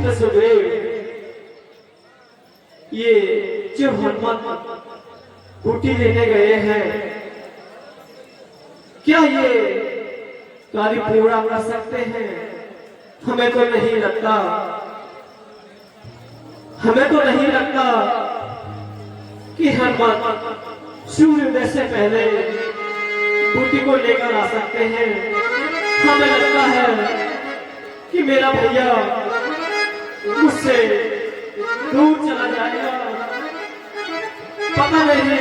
मित्र सुग्रीव, ये जो हनुमान कुटी लेने गए हैं, क्या ये कार्य पूरा कर सकते हैं? हमें तो नहीं लगता, हमें तो नहीं लगता कि हनुमान सूर्योदय से पहले कुटी को लेकर आ सकते हैं। हमें लगता है कि मेरा भैया मुझसे दूर चला जाएगा। पता नहीं,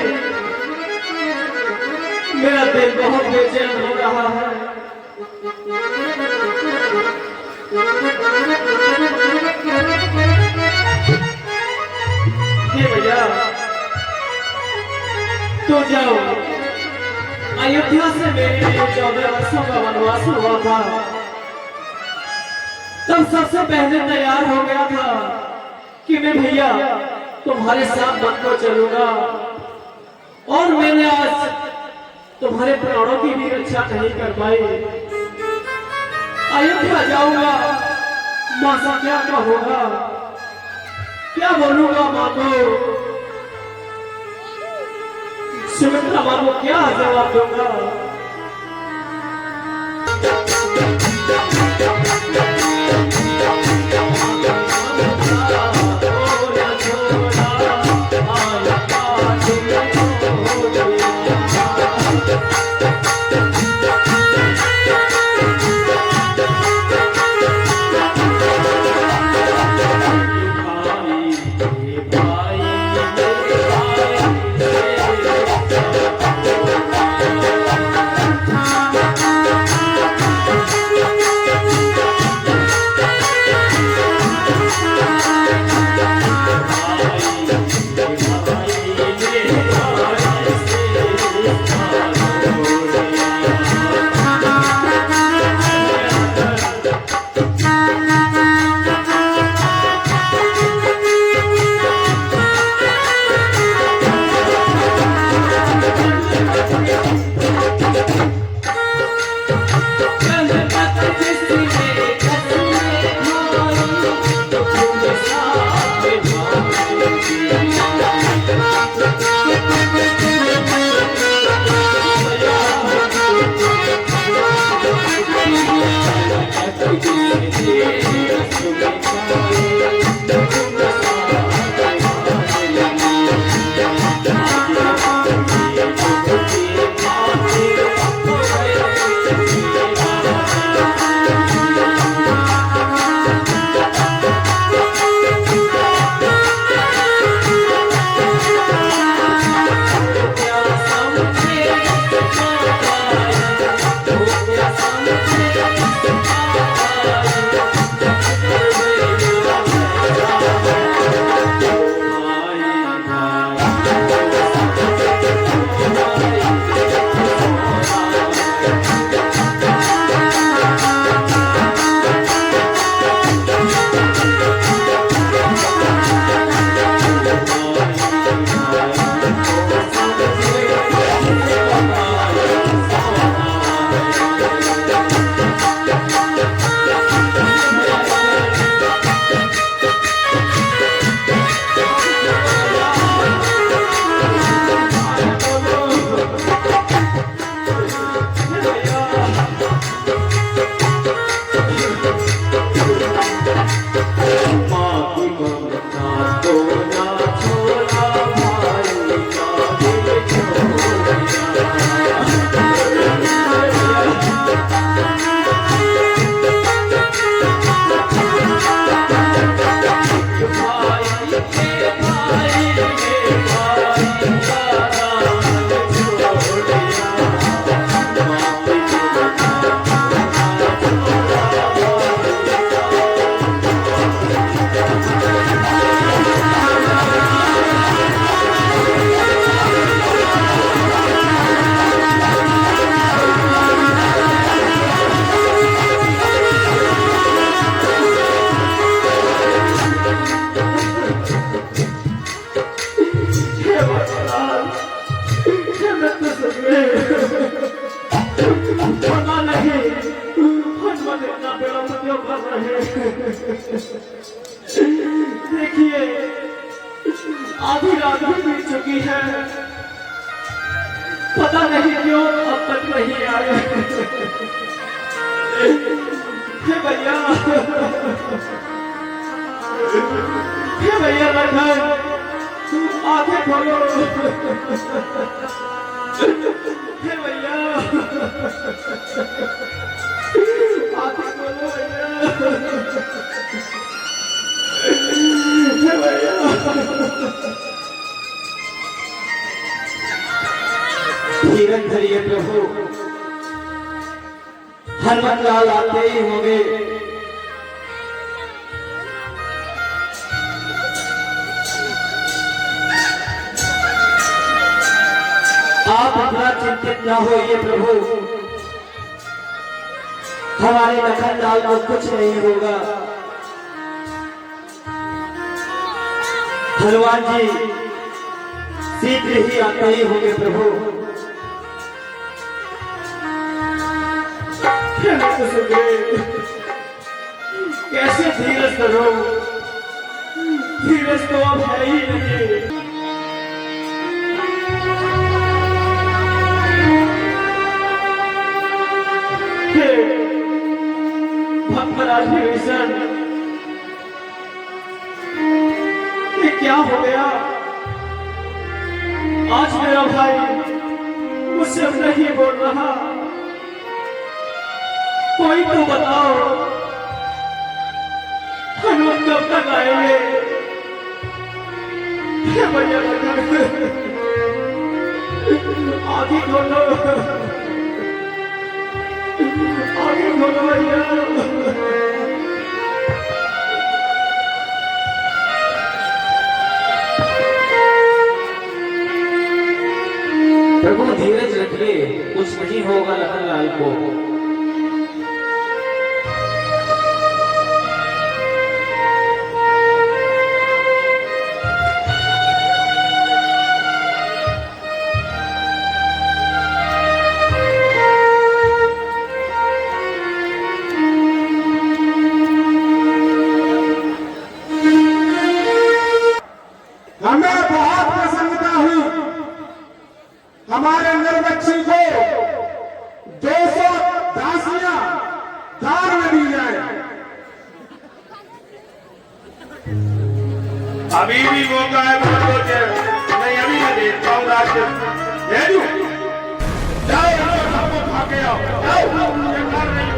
मेरा दिल बहुत बेचैन हो रहा है। हे भैया, तो जाओ, अयोध्या से मेरे लिए 14 वर्षों का वनवास हुआ था। तब सबसे पहले तैयार हो गया था कि मैं भैया तुम्हारे साथ बनकर चलूंगा, और मैंने आज तुम्हारे प्राणों की भी रक्षा नहीं कर पाई। अयोध्या जाऊंगा, मां से क्या कहूंगा, क्या बोलूंगा मां को? सुमित्रा मां को क्या जवाब दूंगा? पता नहीं हनुमान इतना विलंब क्यों कर रहे हैं। देखिए आधी रात भी बीत चुकी है, पता नहीं क्यों अब तक नहीं आए। हे भैया, हे भैया लखन, आंखें खोलो। हे भैया, आंखें खोलो भैया। हे भैया, धीरज धरिए प्रभु, हनुमान लाल आते ही होंगे। आप इतना चिंतित ना होइए प्रभु, हमारे लखन लाल को कुछ नहीं होगा। हनुमान जी शीघ्र ही आते ही होंगे प्रभु। कैसे धीरज करो, धीरज तो अब है ही नहीं। भक्तराज विभीषण, ये क्या हो गया? आज मेरा भाई मुझसे नहीं बोल रहा, कोई तो बताओ हनुमान कब तक आएंगे? भैया आगे खोलो, आगे खोलो भैया। प्रभु धीरज रखिए, कुछ नहीं होगा लखन लाल को। हमारे निर्बच्ची को 200 दासियां दान में दी जाए। अभी भी मौका है, नहीं अभी मैं देखता हूँ राज्य दे दूं। जाओ सबको खा के आओ, जाओ बेकार नहीं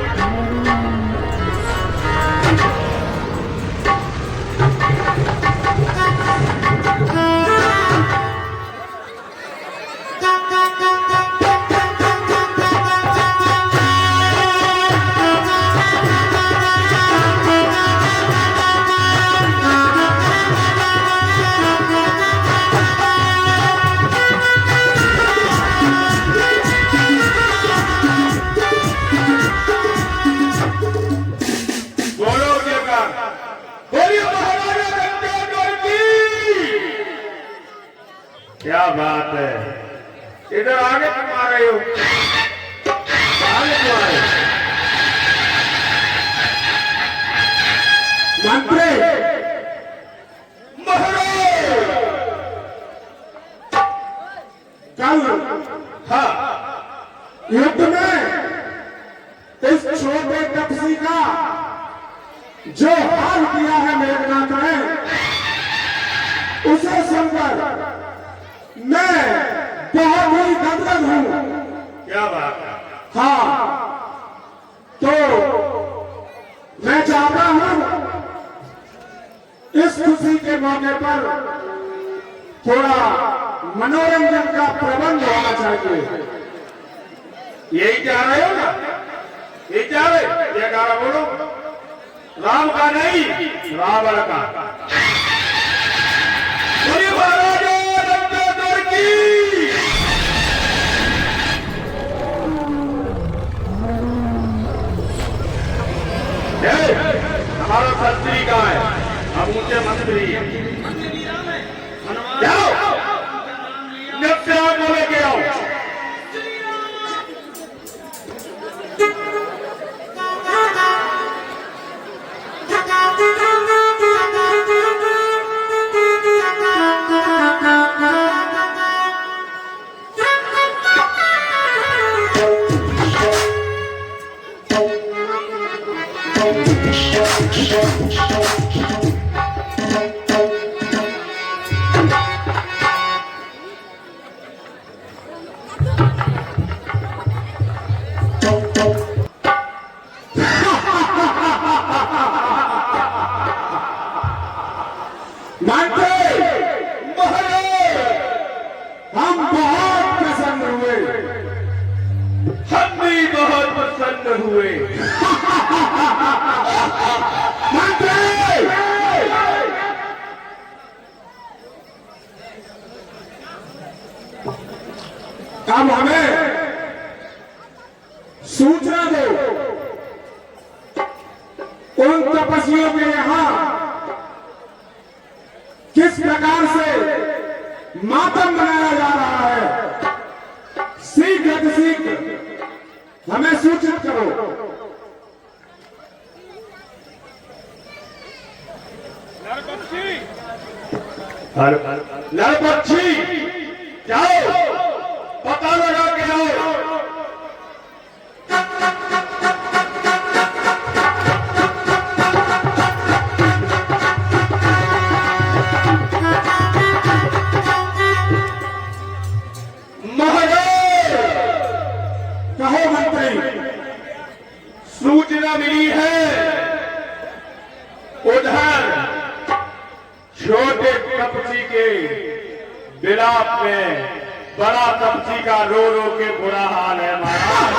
क्या बात है, इधर आगे क्यों आ रहे हो? आगे क्यों आ रहे? मंत्री कल हाँ युद्ध में इस छोटे तपसी का जो हाल किया है मेघनाथ ने, उसे सुनकर मैं बहुत ही गदगद हूं। क्या बात है? हाँ, तो मैं चाहता हूं इस खुशी के मौके पर थोड़ा मनोरंजन का प्रबंध होना चाहिए। यही चाह रहे हो ना? यही चाह रहे? ये गाना बोलो, राम का नहीं रावण का। हमारा शास्त्री का है, हम ऊंचे मंत्री जाओ, को लेके आओ। मानते हम बहुत प्रसन्न हुए। हम भी बहुत प्रसन्न हुए। मानते अब हमें सूचना दो उन तपस्वियों के यहां किस प्रकार से मातम मनाया जा रहा है, शीघ्र शीघ्र हमें सूचित करो। नरपक्षी जाओ, पता लगा के जाओ। कहो मंत्री। सूचना मिली है उधर छोटे कपची के विलाप में बड़ा कपची का रो रो के बुरा हाल है महाराज।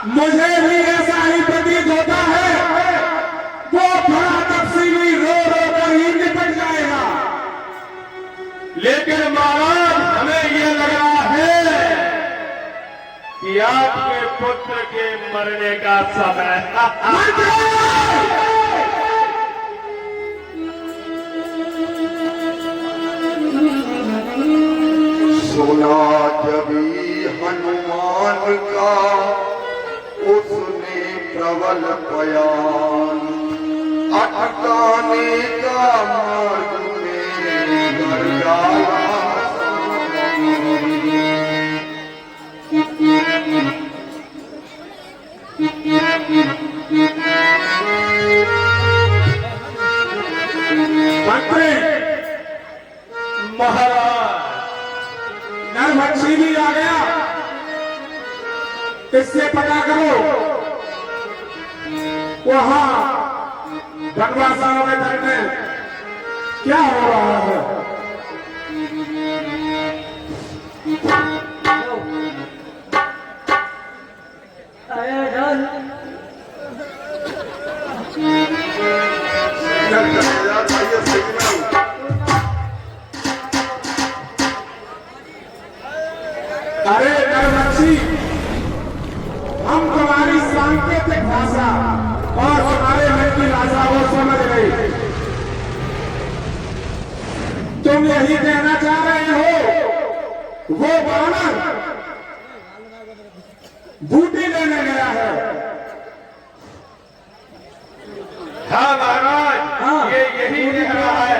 मुझे भी ऐसा ही प्रतीत होता है, वो बड़ा कपची भी रो रो कर ही निपट जाएगा। लेकिन महाराज हमें यह लग रहा है कि आपके पुत्र के मरने का समय सुना जबी हनुमान का उसने प्रबल बयान, अटकाने का मार्ग मेरे घर डाला। मंत्री महाराज नरभक्षी भी आ गया, इससे पता करो वहां वनवासियों के घर में क्या हो रहा है। अरे नरभक्षी, हम तुम्हारी सांकेतिक भाषा और तुम्हारे मन की भाषा वो समझ गए। तुम यही कहना चाह रहे हो वो बानर बूटी लेने गया है। हाँ महाराज, ये यही कह रहा है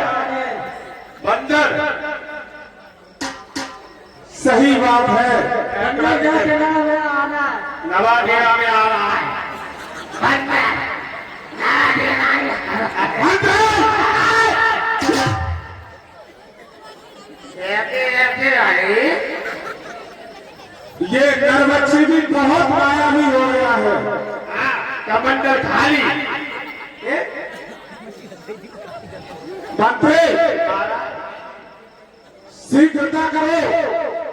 बंदर। सही बात है। नवाखेड़ा में आ रहा है। ये नरभक्षी भी बहुत मायावी हो गया है। कमंडल खाली। मंत्री शीघ्रता करो,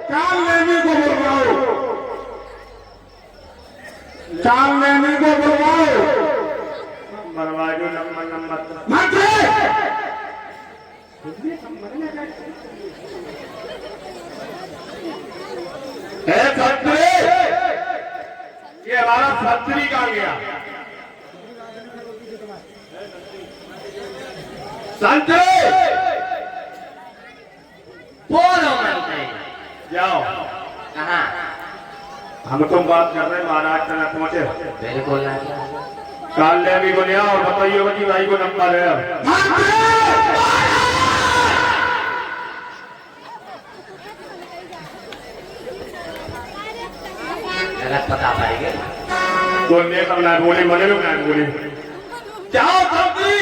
काल नेमी को बुलवाओ, काल नेमी को बुलवाओ। मरवाजो नंबर मंत्री है संतरी। ये हमारा संतरी कहाँ गया? संतरी बोलो मंत्री। जाओ। कहाँ? हम तुम बात कर रहे हैं, महाराज तक पहुंचे। बिल्कुल ना। काल नेमी को ले आओ, बताइए बची भाई को नंबर है। गलत पता पड़ेगा। तो नेता ना बोले मने लोग ना बोले जाओ संतरी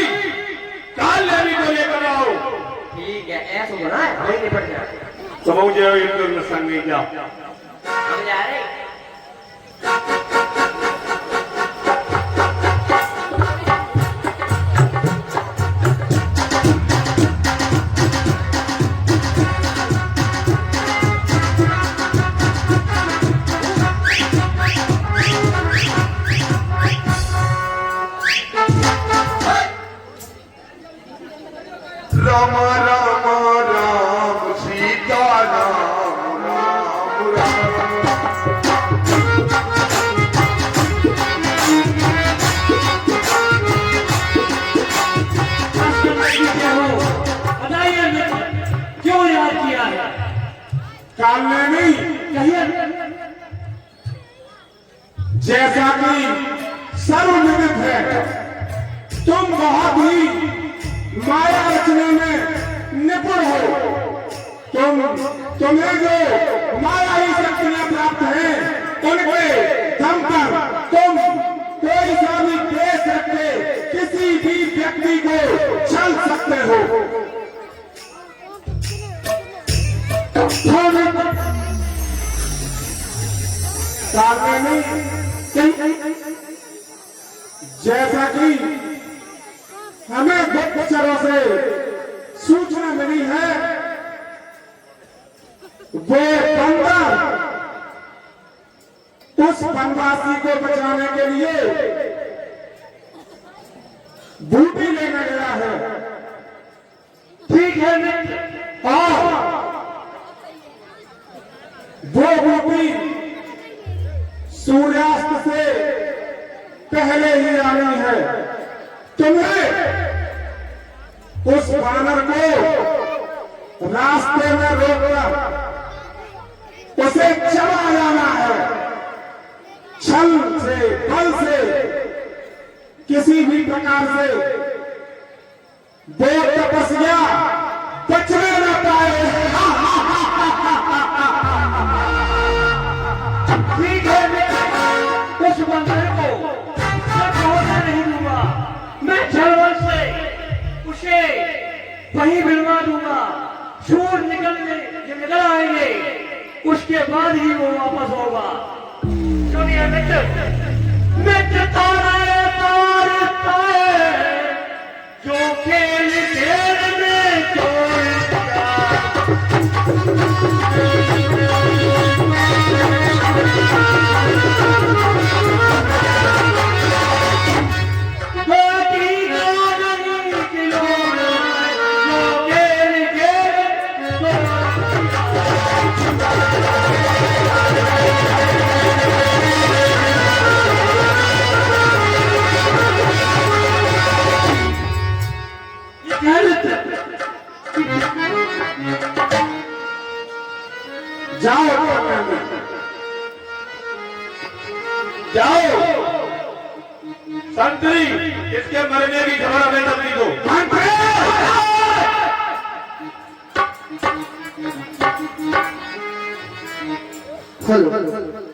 काल लेवी को लेकर आओ ठीक है ऐसा होना है हमें निपट जाए तो मुझे इनको संग नहीं जाओ हम जा रहे राम राम राम सीता राम राम राम बताइए क्यों याद किया है? काल नहीं, कहिए। जैसा कि सर्वविदित है, तुम बहुत ही माया रचने में निपुण हो। तुम्हें जो मायावी शक्तियां प्राप्त हैं, उनके दम पर तुम कोई सा भी देश रख के किसी भी व्यक्ति को छल सकते हो। जैसा कि हमें गुप्तचरों से सूचना मिली है, वो बंदर उस वनवासी को बचाने के लिए बूटी लेने गया है। ठीक है मित्र। और वो बूटी सूर्यास्त से पहले ही आनी है। तुम्हें उस वानर को रास्ते में रोककर उसे चला जाना है। छल से, बल से, किसी भी प्रकार से वो तपस्या बचने न पाए। ठीक है मैं उस बंदर को होने नहीं दूंगा। मैं छलवल से उसे वहीं मिलवा दूंगा। सूर निकल आएंगे, उसके बाद ही वो वापस होगा। सुनिए मित्र तारे तारता है जो खेल खेल में जोड़ता। जाओ जाओ संतरी इसके मरने की खबर हमें तब नहीं दो हेलो